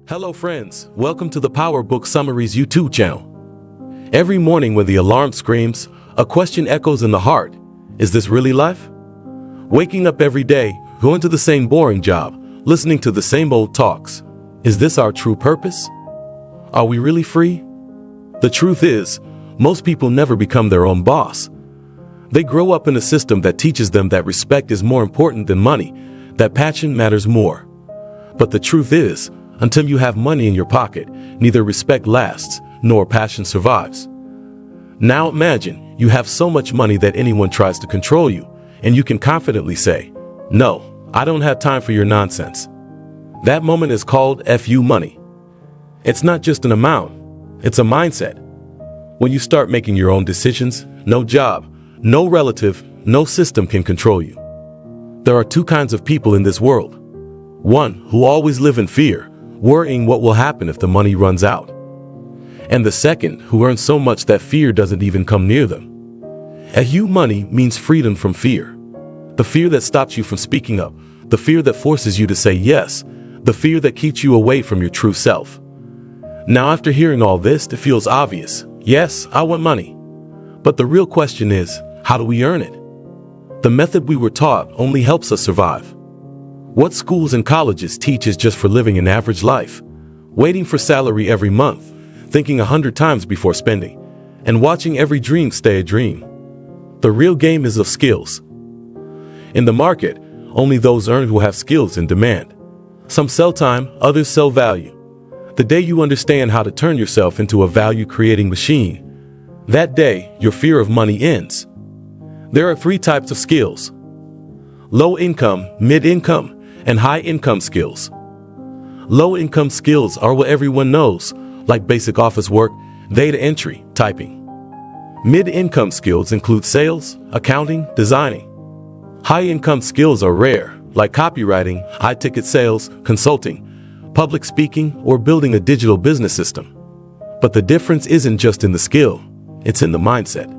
Hello friends, welcome to the Power Book Summaries YouTube channel. Every morning when the alarm screams, a question echoes in the heart. Is this really life? Waking up every day, going to the same boring job, listening to the same old talks. Is this our true purpose? Are we really free? The truth is, most people never become their own boss. They grow up in a system that teaches them that respect is more important than money, that passion matters more. But the truth is, until you have money in your pocket, neither respect lasts, nor passion survives. Now imagine you have so much money that anyone tries to control you, and you can confidently say, "No, I don't have time for your nonsense." That moment is called FU money. It's not just an amount, it's a mindset. When you start making your own decisions, no job, no relative, no system can control you. There are two kinds of people in this world. One who always live in fear, worrying what will happen if the money runs out. And the second who earns so much that fear doesn't even come near them. FU money means freedom from fear. The fear that stops you from speaking up, the fear that forces you to say yes, the fear that keeps you away from your true self. Now after hearing all this, it feels obvious. Yes, I want money. But the real question is, how do we earn it? The method we were taught only helps us survive. What schools and colleges teach is just for living an average life, waiting for salary every month, thinking 100 times before spending, and watching every dream stay a dream. The real game is of skills. In the market, only those earn who have skills in demand. Some sell time, others sell value. The day you understand how to turn yourself into a value-creating machine, that day your fear of money ends. There are three types of skills: low income, mid-income, and high-income skills. Low-income skills are what everyone knows, like basic office work, data entry, typing. Mid-income skills include sales, accounting, designing. High-income skills are rare, like copywriting, high-ticket sales, consulting, public speaking, or building a digital business system. But the difference isn't just in the skill, it's in the mindset.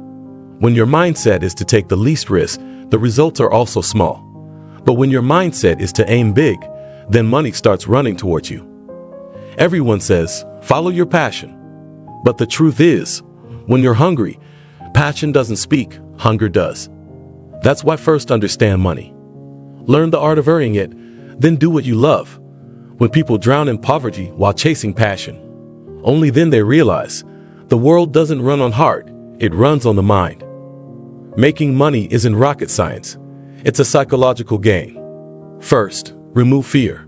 When your mindset is to take the least risk, the results are also small. But when your mindset is to aim big, then money starts running towards you. Everyone says, follow your passion. But the truth is, when you're hungry, passion doesn't speak, hunger does. That's why first understand money. Learn the art of earning it, then do what you love. When people drown in poverty while chasing passion, only then they realize the world doesn't run on heart, it runs on the mind. Making money isn't rocket science. It's a psychological game. First, remove fear.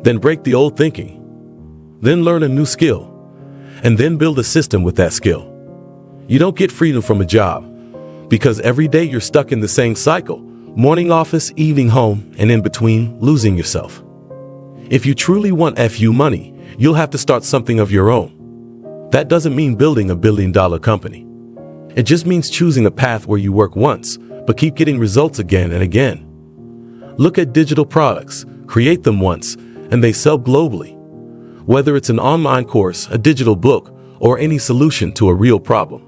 Then break the old thinking. Then learn a new skill. And then build a system with that skill. You don't get freedom from a job, because every day you're stuck in the same cycle. Morning office, evening home, and in between, losing yourself. If you truly want FU money, you'll have to start something of your own. That doesn't mean building a billion-dollar company. It just means choosing a path where you work once, but keep getting results again and again. Look at digital products, create them once, and they sell globally. Whether it's an online course, a digital book, or any solution to a real problem,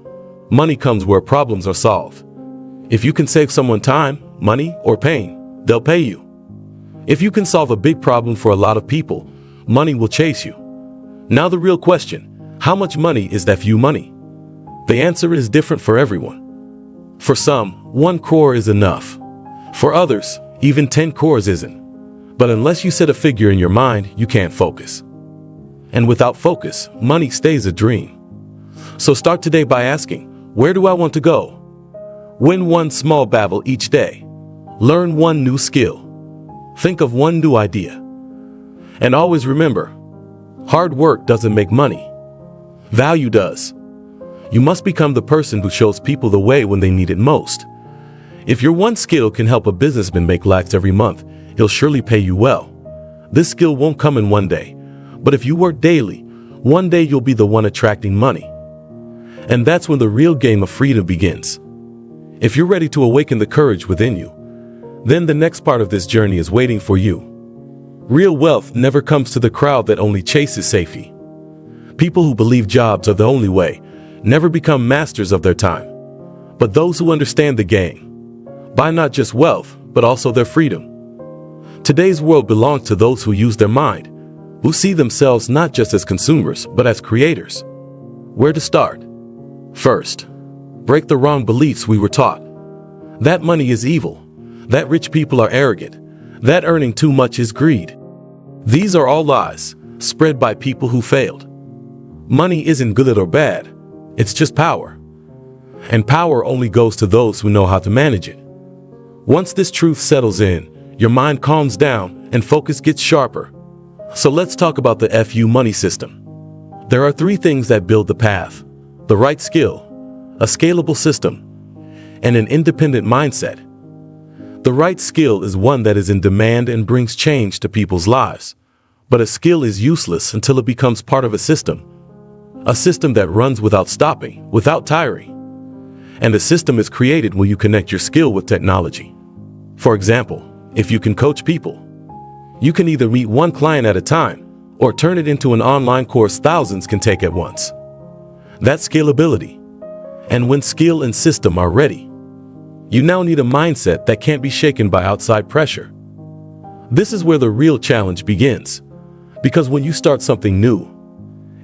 money comes where problems are solved. If you can save someone time, money, or pain, they'll pay you. If you can solve a big problem for a lot of people, money will chase you. Now the real question, how much money is FU money? The answer is different for everyone. For some, 1 crore is enough. For others, even 10 crores isn't. But unless you set a figure in your mind, you can't focus. And without focus, money stays a dream. So start today by asking, where do I want to go? Win one small battle each day. Learn one new skill. Think of one new idea. And always remember, hard work doesn't make money. Value does. You must become the person who shows people the way when they need it most. If your one skill can help a businessman make lakhs every month, he'll surely pay you well. This skill won't come in one day, but if you work daily, one day you'll be the one attracting money. And that's when the real game of freedom begins. If you're ready to awaken the courage within you, then the next part of this journey is waiting for you. Real wealth never comes to the crowd that only chases safety. People who believe jobs are the only way never become masters of their time. But those who understand the game buy not just wealth, but also their freedom. Today's world belongs to those who use their mind, who see themselves not just as consumers, but as creators. Where to start? First, break the wrong beliefs we were taught. That money is evil. That rich people are arrogant. That earning too much is greed. These are all lies, spread by people who failed. Money isn't good or bad. It's just power. And power only goes to those who know how to manage it. Once this truth settles in, your mind calms down and focus gets sharper. So let's talk about the FU money system. There are three things that build the path: the right skill, a scalable system, and an independent mindset. The right skill is one that is in demand and brings change to people's lives. But a skill is useless until it becomes part of a system that runs without stopping, without tiring. And a system is created when you connect your skill with technology. For example, if you can coach people, you can either meet one client at a time or turn it into an online course thousands can take at once. That's scalability. And when skill and system are ready, you now need a mindset that can't be shaken by outside pressure. This is where the real challenge begins. Because when you start something new,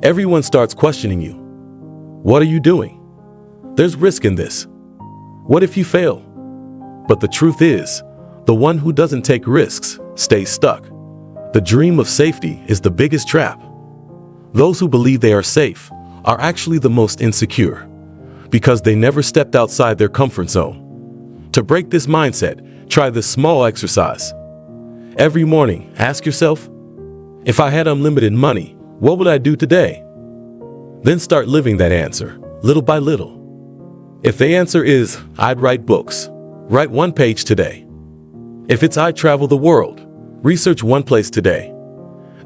everyone starts questioning you. What are you doing? There's risk in this. What if you fail? But the truth is, the one who doesn't take risks stays stuck. The dream of safety is the biggest trap. Those who believe they are safe are actually the most insecure, because they never stepped outside their comfort zone. To break this mindset, try this small exercise. Every morning, ask yourself, if I had unlimited money, what would I do today? Then start living that answer, little by little. If the answer is, I'd write books, write one page today. If it's I'd travel the world, research one place today.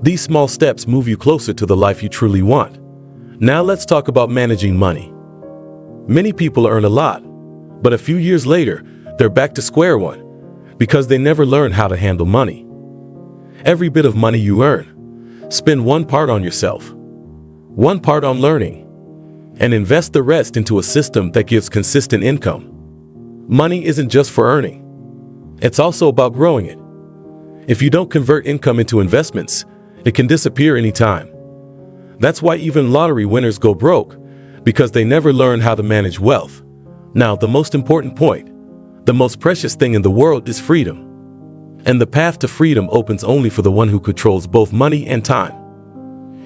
These small steps move you closer to the life you truly want. Now let's talk about managing money. Many people earn a lot, but a few years later, they're back to square one because they never learn how to handle money. Every bit of money you earn, spend one part on yourself, one part on learning, and invest the rest into a system that gives consistent income. Money isn't just for earning. It's also about growing it. If you don't convert income into investments, it can disappear anytime. That's why even lottery winners go broke, because they never learn how to manage wealth. Now, the most important point, the most precious thing in the world is freedom. And the path to freedom opens only for the one who controls both money and time.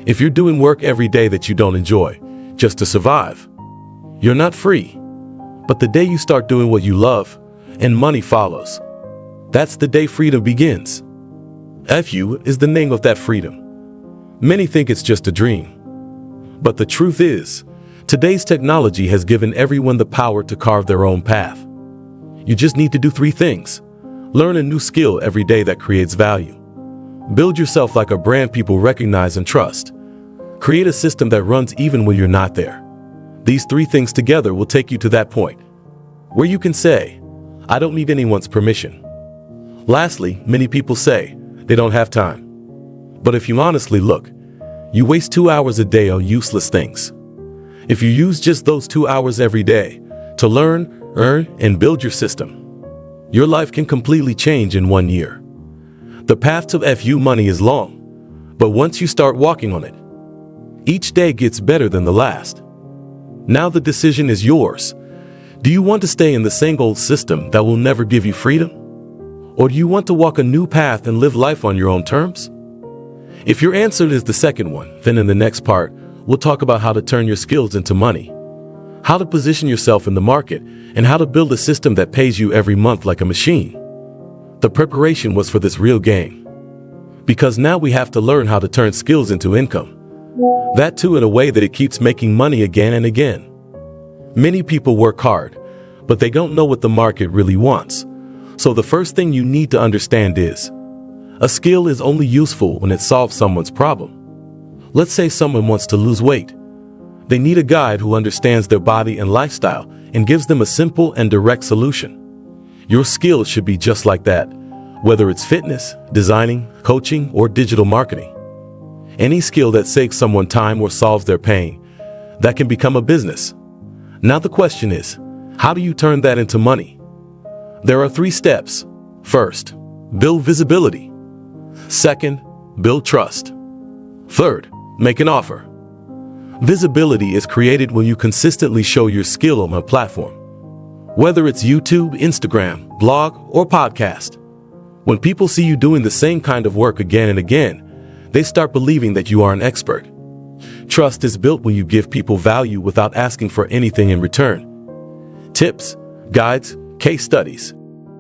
If you're doing work every day that you don't enjoy, just to survive, you're not free. But the day you start doing what you love, and money follows, that's the day freedom begins. FU is the name of that freedom. Many think it's just a dream. But the truth is, today's technology has given everyone the power to carve their own path. You just need to do three things. Learn a new skill every day that creates value. Build yourself like a brand people recognize and trust. Create a system that runs even when you're not there. These three things together will take you to that point where you can say, I don't need anyone's permission. Lastly, many people say they don't have time. But if you honestly look, you waste 2 hours a day on useless things. If you use just those 2 hours every day to learn, earn, and build your system, your life can completely change in 1 year. The path to FU money is long, but once you start walking on it, each day gets better than the last. Now the decision is yours. Do you want to stay in the same old system that will never give you freedom? Or do you want to walk a new path and live life on your own terms? If your answer is the second one, then in the next part, we'll talk about how to turn your skills into money, how to position yourself in the market, and how to build a system that pays you every month like a machine. The preparation was for this real game. Because now we have to learn how to turn skills into income. That too in a way that it keeps making money again and again. Many people work hard, but they don't know what the market really wants. So the first thing you need to understand is, a skill is only useful when it solves someone's problem. Let's say someone wants to lose weight. They need a guide who understands their body and lifestyle and gives them a simple and direct solution. Your skills should be just like that, whether it's fitness, designing, coaching, or digital marketing. Any skill that saves someone time or solves their pain, that can become a business. Now the question is, how do you turn that into money? There are 3 steps. First, build visibility. Second, build trust. Third, make an offer. Visibility is created when you consistently show your skill on a platform. Whether it's YouTube, Instagram, blog, or podcast. When people see you doing the same kind of work again and again, they start believing that you are an expert. Trust is built when you give people value without asking for anything in return. Tips, guides, case studies.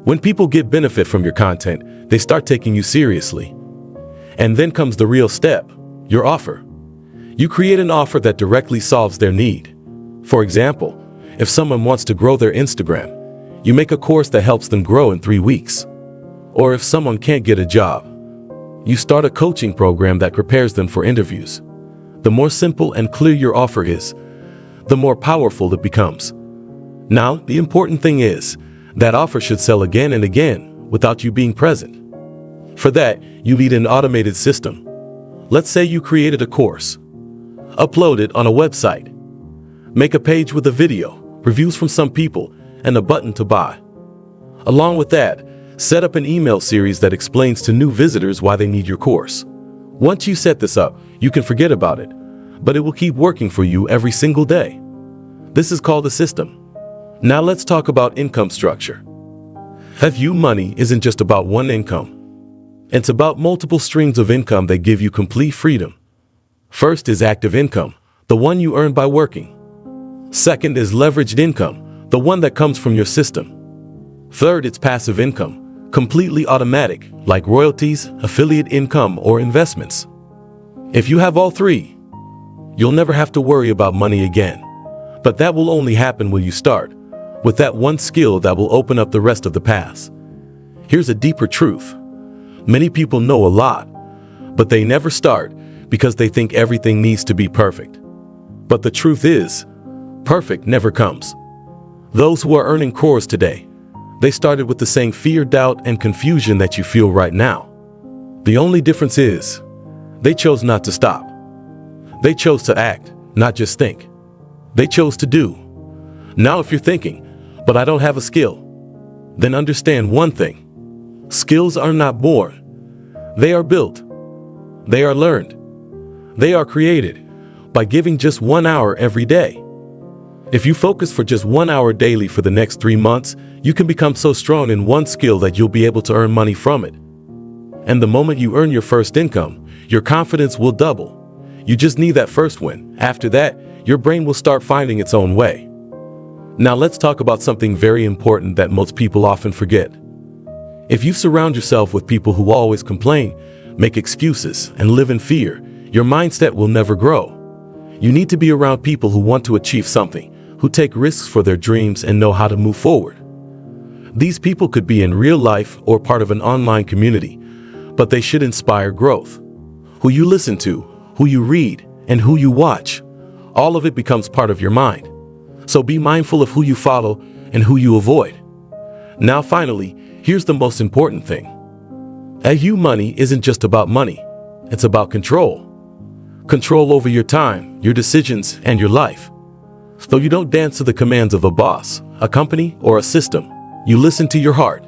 When people get benefit from your content, they start taking you seriously. And then comes the real step, your offer. You create an offer that directly solves their need. For example, if someone wants to grow their Instagram, you make a course that helps them grow in 3 weeks. Or if someone can't get a job, you start a coaching program that prepares them for interviews. The more simple and clear your offer is, the more powerful it becomes. Now, the important thing is, that offer should sell again and again without you being present. For that, you need an automated system. Let's say you created a course. Upload it on a website. Make a page with a video, reviews from some people, and a button to buy. Along with that, set up an email series that explains to new visitors why they need your course. Once you set this up, you can forget about it, but it will keep working for you every single day. This is called a system. Now let's talk about income structure. FU money isn't just about one income. It's about multiple streams of income that give you complete freedom. First is active income, the one you earn by working. Second is leveraged income, the one that comes from your system. Third, it's passive income, completely automatic, like royalties, affiliate income, or investments. If you have all three, you'll never have to worry about money again. But that will only happen when you start, with that one skill that will open up the rest of the paths. Here's a deeper truth. Many people know a lot, but they never start because they think everything needs to be perfect. But the truth is, perfect never comes. Those who are earning crores today, they started with the same fear, doubt, and confusion that you feel right now. The only difference is, they chose not to stop. They chose to act, not just think. They chose to do. Now if you're thinking, but I don't have a skill, then understand one thing. Skills are not born. They are built. They are learned. They are created by giving just 1 hour every day. If you focus for just 1 hour daily for the next 3 months, you can become so strong in one skill that you'll be able to earn money from it. And the moment you earn your first income, your confidence will double. You just need that first win. After that, your brain will start finding its own way. Now let's talk about something very important that most people often forget. If you surround yourself with people who always complain, make excuses, and live in fear, your mindset will never grow. You need to be around people who want to achieve something, who take risks for their dreams and know how to move forward. These people could be in real life or part of an online community, but they should inspire growth. Who you listen to, who you read, and who you watch, all of it becomes part of your mind. So be mindful of who you follow and who you avoid. Now finally, here's the most important thing. FU money isn't just about money. It's about control. Control over your time, your decisions, and your life. So you don't dance to the commands of a boss, a company, or a system. You listen to your heart.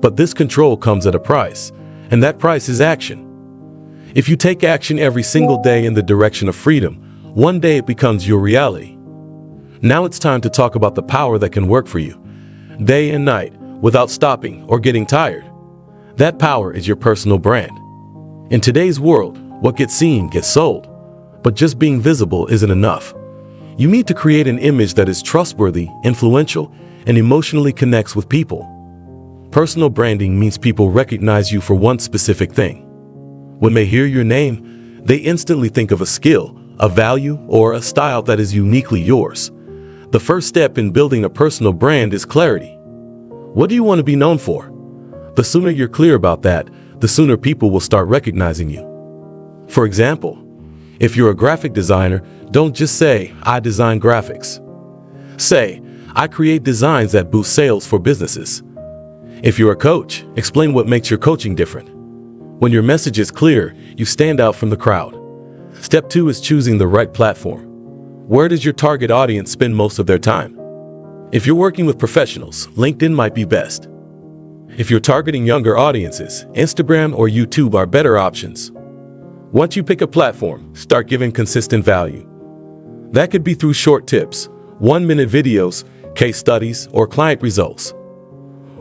But this control comes at a price, and that price is action. If you take action every single day in the direction of freedom, one day it becomes your reality. Now it's time to talk about the power that can work for you, day and night, without stopping or getting tired. That power is your personal brand. In today's world, what gets seen gets sold. But just being visible isn't enough. You need to create an image that is trustworthy, influential, and emotionally connects with people. Personal branding means people recognize you for one specific thing. When they hear your name, they instantly think of a skill, a value, or a style that is uniquely yours. The first step in building a personal brand is clarity. What do you want to be known for? The sooner you're clear about that, the sooner people will start recognizing you. For example, if you're a graphic designer, don't just say, "I design graphics." Say, "I create designs that boost sales for businesses." If you're a coach, explain what makes your coaching different. When your message is clear, you stand out from the crowd. Step 2 is choosing the right platform. Where does your target audience spend most of their time? If you're working with professionals, LinkedIn might be best. If you're targeting younger audiences, Instagram or YouTube are better options. Once you pick a platform, start giving consistent value. That could be through short tips, 1-minute videos, case studies, or client results.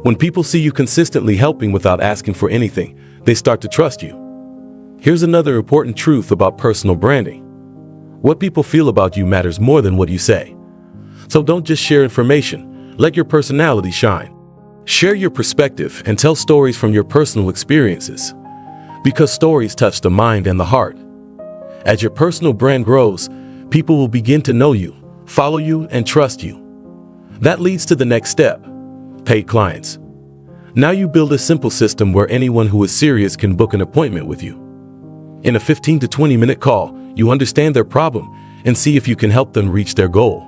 When people see you consistently helping without asking for anything, they start to trust you. Here's another important truth about personal branding. What people feel about you matters more than what you say. So don't just share information, let your personality shine. Share your perspective and tell stories from your personal experiences. Because stories touch the mind and the heart. As your personal brand grows, people will begin to know you, follow you, and trust you. That leads to the next step: paid clients. Now you build a simple system where anyone who is serious can book an appointment with you. In a 15 to 20-minute call, you understand their problem and see if you can help them reach their goal.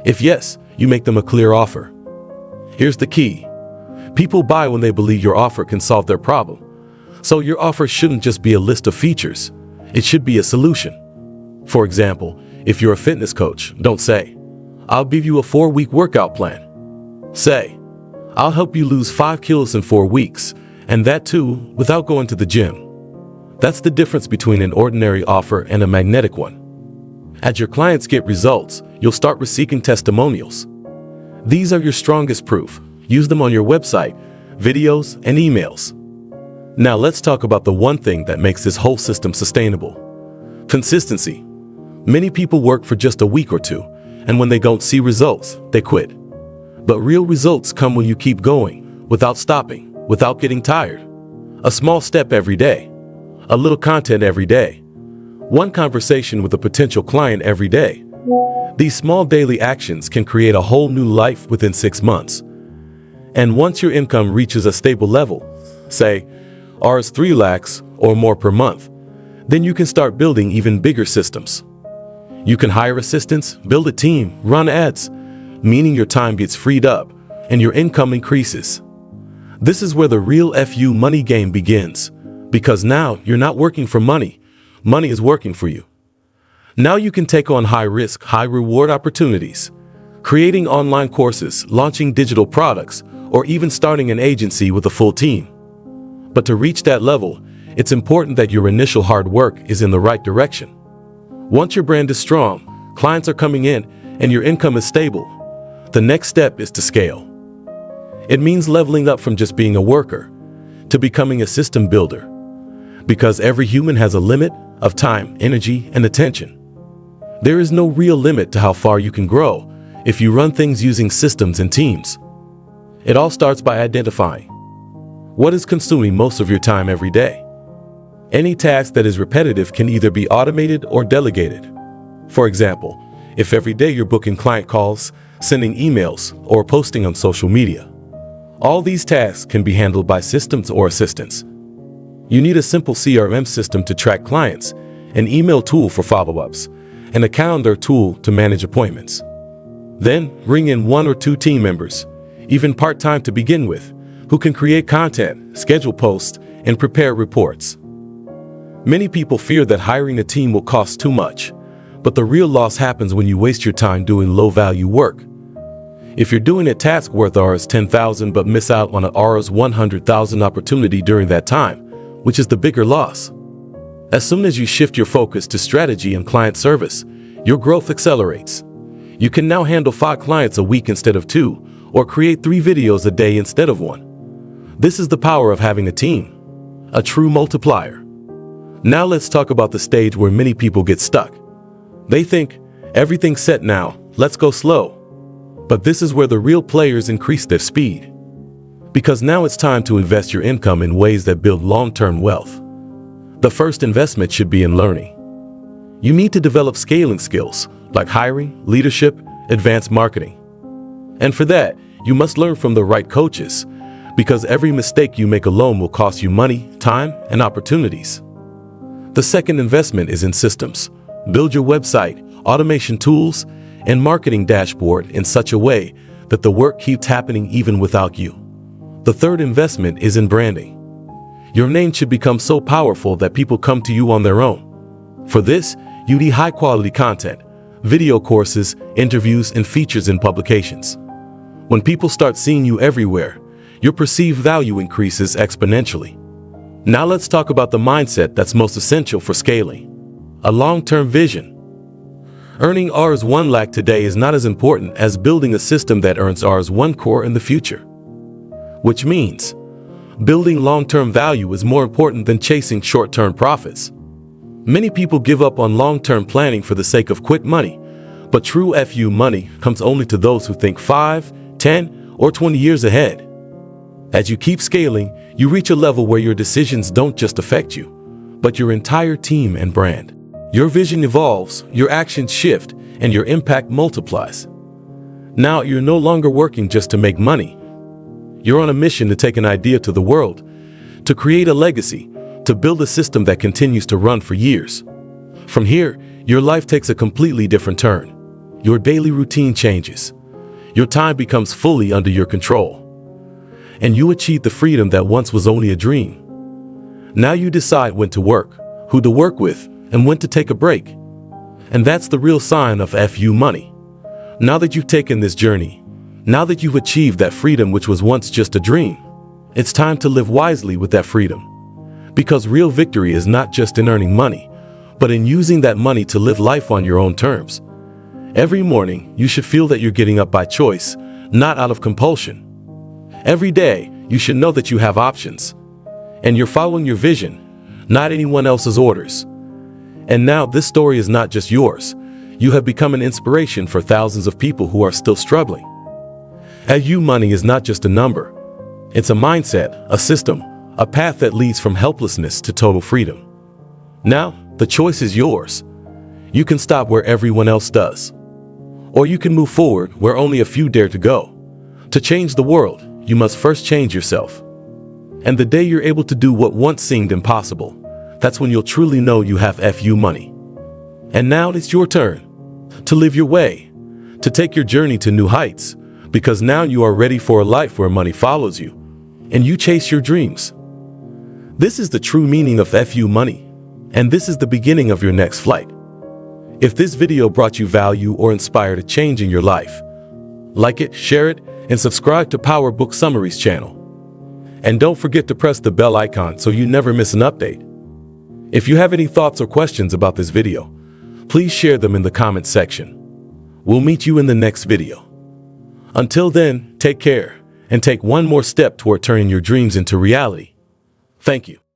If yes, you make them a clear offer. Here's the key. People buy when they believe your offer can solve their problem. So your offer shouldn't just be a list of features. It should be a solution. For example, if you're a fitness coach, don't say, "I'll give you a 4-week workout plan." Say, "I'll help you lose 5 kilos in 4 weeks, and that too, without going to the gym." That's the difference between an ordinary offer and a magnetic one. As your clients get results, you'll start receiving testimonials. These are your strongest proof. Use them on your website, videos, and emails. Now let's talk about the one thing that makes this whole system sustainable: consistency. Many people work for just a week or two, and when they don't see results, they quit. But real results come when you keep going, without stopping, without getting tired. A small step every day. A little content every day. One conversation with a potential client every day. These small daily actions can create a whole new life within 6 months. And once your income reaches a stable level, say Rs 3 lakhs or more per month, then you can start building even bigger systems. You can hire assistants, build a team, run ads, meaning your time gets freed up and your income increases. This is where the real FU money game begins, because now you're not working for money. Money is working for you. Now you can take on high-risk, high-reward opportunities, creating online courses, launching digital products, or even starting an agency with a full team. But to reach that level, it's important that your initial hard work is in the right direction. Once your brand is strong, clients are coming in, and your income is stable, the next step is to scale. It means leveling up from just being a worker to becoming a system builder. Because every human has a limit of time, energy, and attention. There is no real limit to how far you can grow if you run things using systems and teams. It all starts by identifying what is consuming most of your time every day. Any task that is repetitive can either be automated or delegated. For example, if every day you're booking client calls, sending emails, or posting on social media, all these tasks can be handled by systems or assistants. You need a simple CRM system to track clients, an email tool for follow-ups, and a calendar tool to manage appointments. Then bring in 1 or 2 team members, even part-time to begin with, who can create content, schedule posts, and prepare reports. Many people fear that hiring a team will cost too much, but the real loss happens when you waste your time doing low-value work. If you're doing a task worth Rs 10,000 but miss out on a Rs 100,000 opportunity during that time, which is the bigger loss? As soon as you shift your focus to strategy and client service, your growth accelerates. You can now handle 5 clients a week instead of 2, or create 3 videos a day instead of 1. This is the power of having a team, a true multiplier. Now let's talk about the stage where many people get stuck. They think, everything's set now, let's go slow. But this is where the real players increase their speed. Because now it's time to invest your income in ways that build long-term wealth. The first investment should be in learning. You need to develop scaling skills like hiring, leadership, advanced marketing. And for that, you must learn from the right coaches, because every mistake you make alone will cost you money, time, and opportunities. The second investment is in systems. Build your website, automation tools, and marketing dashboard in such a way that the work keeps happening even without you. The third investment is in branding. Your name should become so powerful that people come to you on their own. For this, you need high-quality content, video courses, interviews, and features in publications. When people start seeing you everywhere, your perceived value increases exponentially. Now let's talk about the mindset that's most essential for scaling. A long-term vision. Earning Rs 1 lakh today is not as important as building a system that earns Rs 1 crore in the future. Which means, building long-term value is more important than chasing short-term profits. Many people give up on long-term planning for the sake of quick money, but true FU money comes only to those who think 5, 10, or 20 years ahead. As you keep scaling, you reach a level where your decisions don't just affect you, but your entire team and brand. Your vision evolves, your actions shift, and your impact multiplies. Now you're no longer working just to make money. You're on a mission to take an idea to the world, to create a legacy, to build a system that continues to run for years. From here, your life takes a completely different turn. Your daily routine changes. Your time becomes fully under your control. And you achieve the freedom that once was only a dream. Now you decide when to work, who to work with, and when to take a break. And that's the real sign of FU money. Now that you've taken this journey, now that you've achieved that freedom which was once just a dream, it's time to live wisely with that freedom. Because real victory is not just in earning money, but in using that money to live life on your own terms. Every morning, you should feel that you're getting up by choice, not out of compulsion. Every day, you should know that you have options, and you're following your vision, not anyone else's orders. And now this story is not just yours. You have become an inspiration for thousands of people who are still struggling. FU money is not just a number. It's a mindset, a system, a path that leads from helplessness to total freedom. Now, the choice is yours. You can stop where everyone else does. Or you can move forward where only a few dare to go. To change the world, you must first change yourself. And the day you're able to do what once seemed impossible, that's when you'll truly know you have FU money. And now it's your turn to live your way, to take your journey to new heights, because now you are ready for a life where money follows you, and you chase your dreams. This is the true meaning of FU money, and this is the beginning of your next flight. If this video brought you value or inspired a change in your life, like it, share it, and subscribe to Power Book Summaries channel. And don't forget to press the bell icon so you never miss an update. If you have any thoughts or questions about this video, please share them in the comment section. We'll meet you in the next video. Until then, take care and take one more step toward turning your dreams into reality. Thank you.